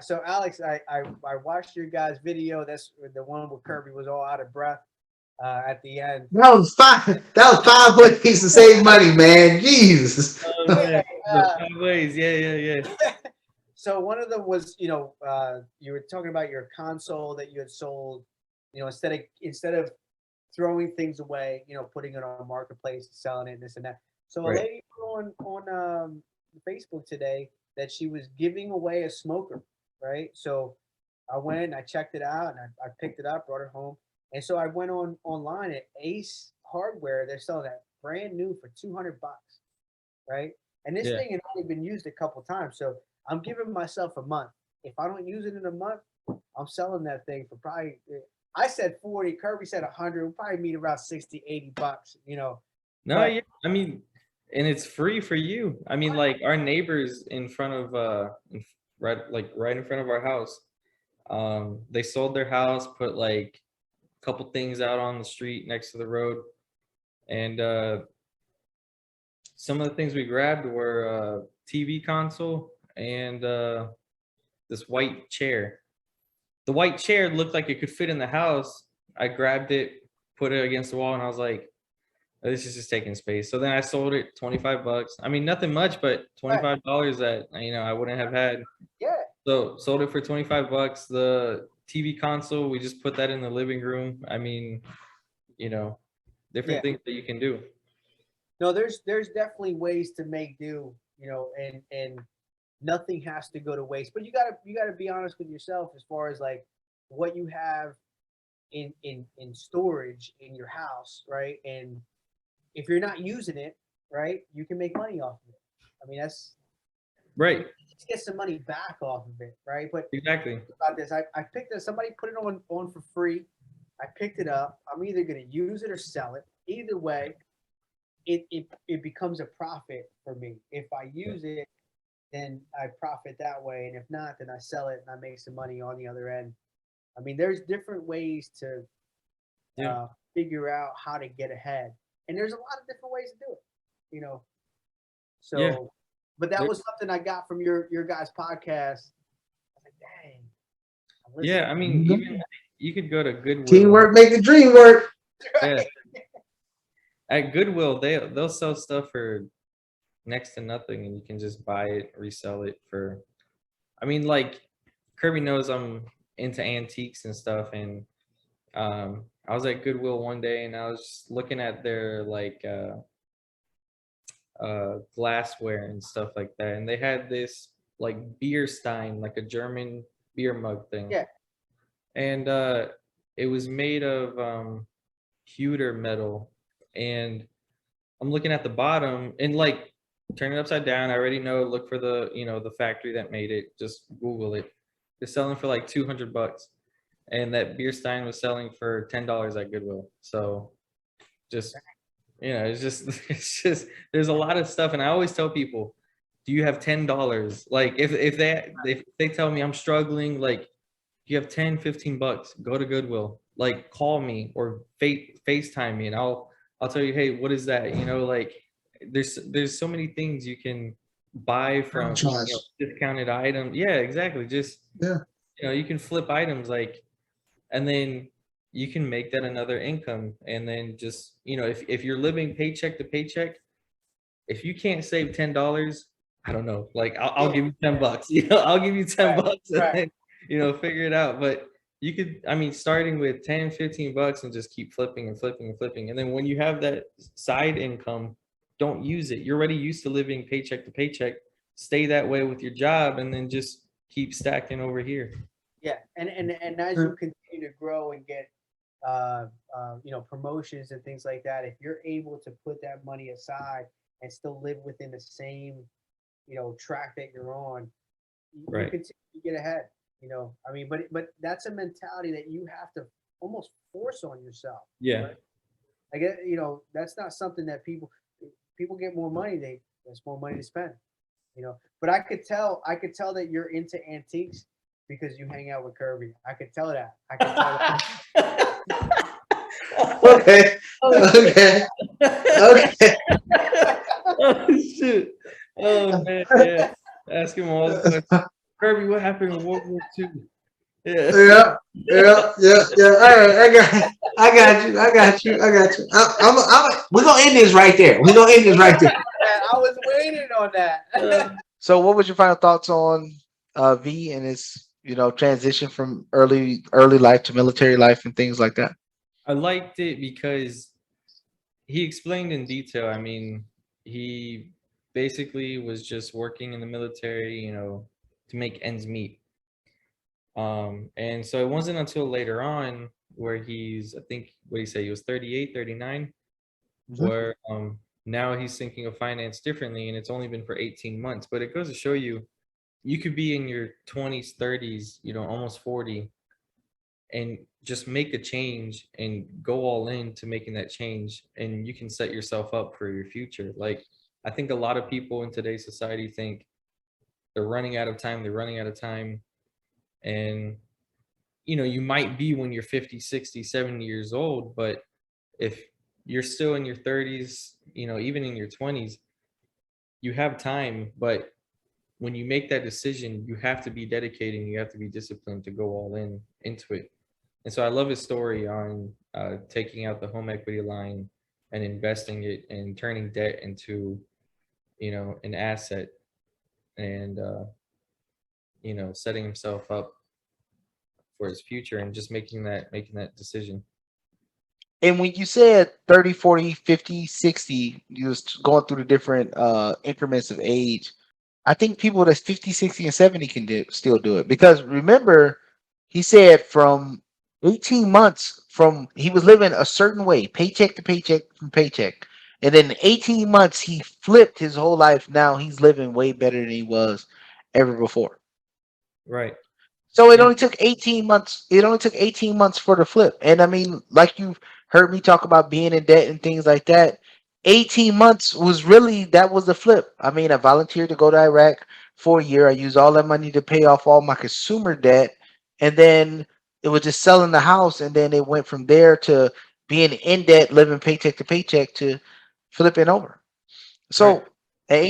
So Alex, I watched your guys' video. That's the one where Kirby was all out of breath at the end. That was five. That was 5 ways to save money, man. Jesus. Oh Anyway, man, the 5 ways. Yeah, yeah, yeah. so one of them was, you were talking about your console that you had sold. Instead of throwing things away, putting it on marketplace, selling it, and this and that. So a Right. lady put on Facebook today that she was giving away a smoker, right? So I went and I checked it out and I picked it up, brought it home, and so I went online at Ace Hardware. They're selling that brand new for $200, right? And this Yeah. thing had only been used a couple times, so I'm giving myself a month. If I don't use it in a month, I'm selling that thing for probably. I said 40. Kirby said 100. We'll probably meet around 60, $80. No, But yeah. I mean, and it's free for you. I mean, like our neighbors in front of right in front of our house. They sold their house, put like a couple things out on the street next to the road, and some of the things we grabbed were TV console and this white chair. The white chair looked like it could fit in the house. I grabbed it, put it against the wall, and I was like, "Oh, this is just taking space." So then I sold it $25. I mean, nothing much, but $25 that I wouldn't have had. yeah, So sold it for $25. The TV console, we just put that in the living room. I mean, different yeah. things that you can do. No, there's definitely ways to make do, and nothing has to go to waste. But you gotta be honest with yourself as far as like what you have in storage in your house, right? And if you're not using it, right, you can make money off of it. I mean, that's Right. just get some money back off of it, right? But Exactly. about this, I picked it. Somebody put it on for free. I picked it up. I'm either gonna use it or sell it. Either way, it becomes a profit for me. If I use it, then I profit that way, and if not, then I sell it and I make some money on the other end. I mean, there's different ways to Yeah. figure out how to get ahead, and there's a lot of different ways to do it. So, Yeah. but that There- was something I got from your guys' podcast. I was like, dang. I'm listening. Yeah. I mean, even you could go to Goodwill. Teamwork make the dream work. Yeah. At Goodwill, they'll sell stuff for next to nothing, and you can just buy it, resell it for. I mean, like Kirby knows I'm into antiques and stuff, and I was at Goodwill one day, and I was just looking at their like glassware and stuff like that, and they had this like beer stein, like a German beer mug thing. Yeah. And it was made of pewter metal, and I'm looking at the bottom and like turn it upside down. I already know, look for the the factory that made it, just Google it. They're selling for like $200, and that beer stein was selling for $10 at Goodwill. So just it's just it's just there's a lot of stuff, and I always tell people, do you have $10? Like if they tell me I'm struggling, like you have 10, $15, go to Goodwill, like call me or FaceTime me, and I'll tell you, hey, what is that? Like there's so many things you can buy from discounted items. Yeah, exactly. Just you can flip items, like, and then you can make that another income. And then just if you're living paycheck to paycheck, if you can't save $10, I don't know, like I'll give you $10. I'll give you $10 and then figure it out. But you could, I mean, starting with 10, $15 and just keep flipping and flipping and flipping. And then when you have that side income, don't use it. You're already used to living paycheck to paycheck. Stay that way with your job, and then just keep stacking over here. Yeah, and as you continue to grow and get promotions and things like that, if you're able to put that money aside and still live within the same track that you're on, you continue to get ahead. I mean, but that's a mentality that you have to almost force on yourself. Yeah. Right? I get, that's not something that people get more money, there's more money to spend. But I could tell that you're into antiques because you hang out with Kirby. I could tell that. Okay. Oh shit. Oh man, yeah. Ask him all the questions. Harvey, what happened in World War II? Yeah. Yeah. All right, I got you. We're gonna end this right there. We're gonna end this right there. I was waiting on that. So, what was your final thoughts on V and his, transition from early life to military life and things like that? I liked it because he explained in detail. I mean, he basically was just working in the military, to make ends meet. And so it wasn't until later on where I think what he said, he was 38, 39, Mhm. where now he's thinking of finance differently, and it's only been for 18 months. But it goes to show you, you could be in your 20s, 30s, almost 40, and just make a change and go all in to making that change, and you can set yourself up for your future. Like, I think a lot of people in today's society think they're running out of time, and you might be when you're 50, 60, 70 years old, but if you're still in your 30s, even in your 20s, you have time. But when you make that decision, you have to be dedicated and you have to be disciplined to go all in into it. And so I love his story on taking out the home equity line and investing it and turning debt into, an asset, and setting himself up for his future and just making that decision. And when you said 30, 40, 50, 60, you was going through the different increments of age. I think people that's 50, 60, and 70 can still do it. Because remember, he said from 18 months from he was living a certain way, paycheck to paycheck from paycheck. And then 18 months he flipped his whole life. Now he's living way better than he was ever before. Right. So it Yeah. only took 18 months. It only took 18 months for the flip. And I mean, like you've heard me talk about being in debt and things like that. 18 months was really that was the flip. I mean, I volunteered to go to Iraq for a year. I used all that money to pay off all my consumer debt. And then it was just selling the house. And then it went from there to being in debt, living paycheck to paycheck to flipping over. Right. So at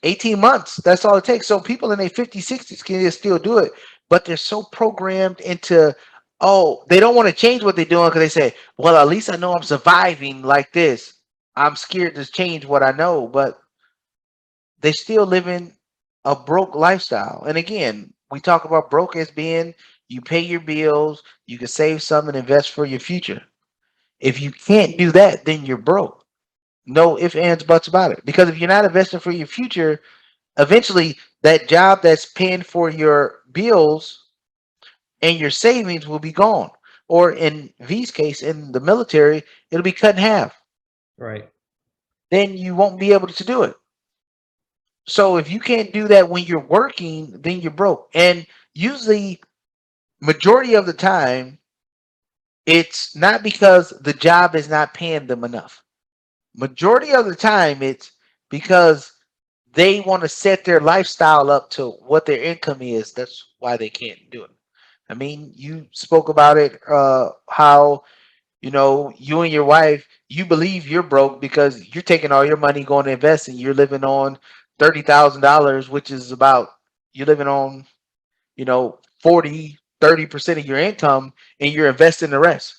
18 months, that's all it takes. So people in their 50s, 60s can still do it, but they're so programmed into, oh, they don't want to change what they're doing because they say, well, at least I know I'm surviving like this. I'm scared to change what I know, but they still living a broke lifestyle. And again, we talk about broke as being you pay your bills, you can save some and invest for your future. If you can't do that, then you're broke. No ifs, ands, buts about it. Because if you're not investing for your future, eventually that job that's paying for your bills and your savings will be gone. Or in V's case, in the military, it'll be cut in half. Right. Then you won't be able to do it. So if you can't do that when you're working, then you're broke. And usually, majority of the time, it's not because the job is not paying them enough. Majority of the time, it's because they want to set their lifestyle up to what their income is. That's why they can't do it. I mean, you spoke about it, how you and your wife, you believe you're broke because you're taking all your money going to invest and you're living on $30,000, which is about you're living on 40-30% of your income, and you're investing the rest.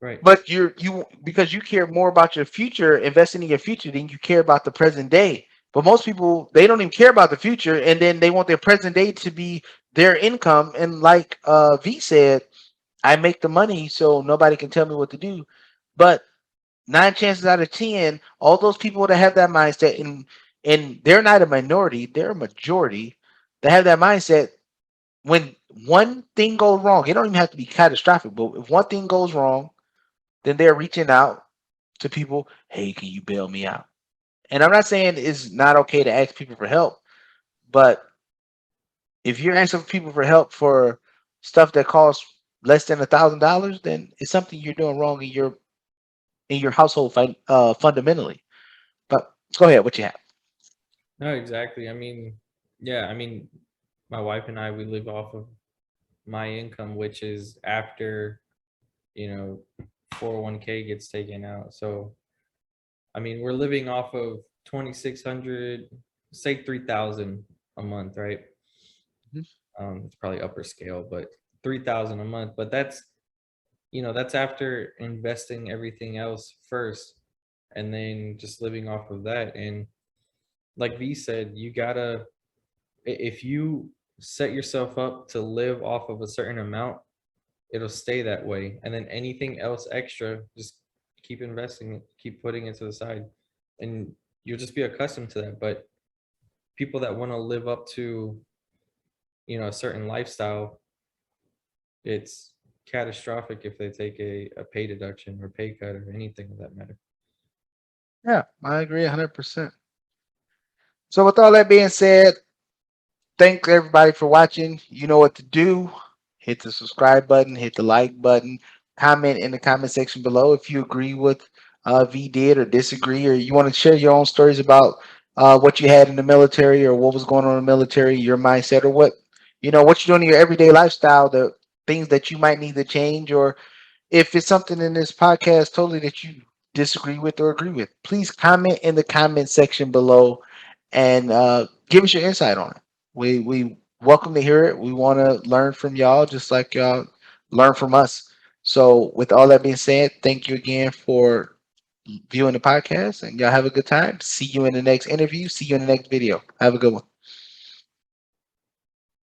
Right. But you because you care more about your future, investing in your future, than you care about the present day. But most people, they don't even care about the future, and then they want their present day to be their income. And like V said, I make the money, so nobody can tell me what to do. But 9 chances out of 10, all those people that have that mindset, and they're not a minority, they're a majority that have that mindset. When one thing goes wrong, it don't even have to be catastrophic, but if one thing goes wrong, then they're reaching out to people, hey, can you bail me out? And I'm not saying it's not okay to ask people for help, but if you're asking people for help for stuff that costs less than $1,000, then it's something you're doing wrong in your household fundamentally. But go ahead, what you have? No, exactly. I mean, yeah, my wife and I, we live off of my income, which is after, you know, 401k gets taken out. So, we're living off of 2,600, say 3,000 a month, right? It's probably upper scale, but 3,000 a month. But that's, that's after investing everything else first, and then just living off of that. And like V said, you gotta, if you set yourself up to live off of a certain amount, it'll stay that way. And then anything else extra, just keep investing it, keep putting it to the side, and you'll just be accustomed to that. But people that want to live up to, a certain lifestyle, it's catastrophic if they take a pay deduction or pay cut or anything of that matter. Yeah, I agree 100%. So with all that being said, thank everybody for watching. You know what to do. Hit the subscribe button, hit the like button, comment in the comment section below if you agree with V did or disagree, or you want to share your own stories about what you had in the military or what was going on in the military, your mindset, or what you're doing in your everyday lifestyle, the things that you might need to change, or if it's something in this podcast totally that you disagree with or agree with. Please comment in the comment section below and give us your insight on it. We welcome to hear it. We want to learn from y'all, just like y'all learn from us. So, with all that being said, thank you again for viewing the podcast, and y'all have a good time. See you in the next interview. See you in the next video. Have a good one.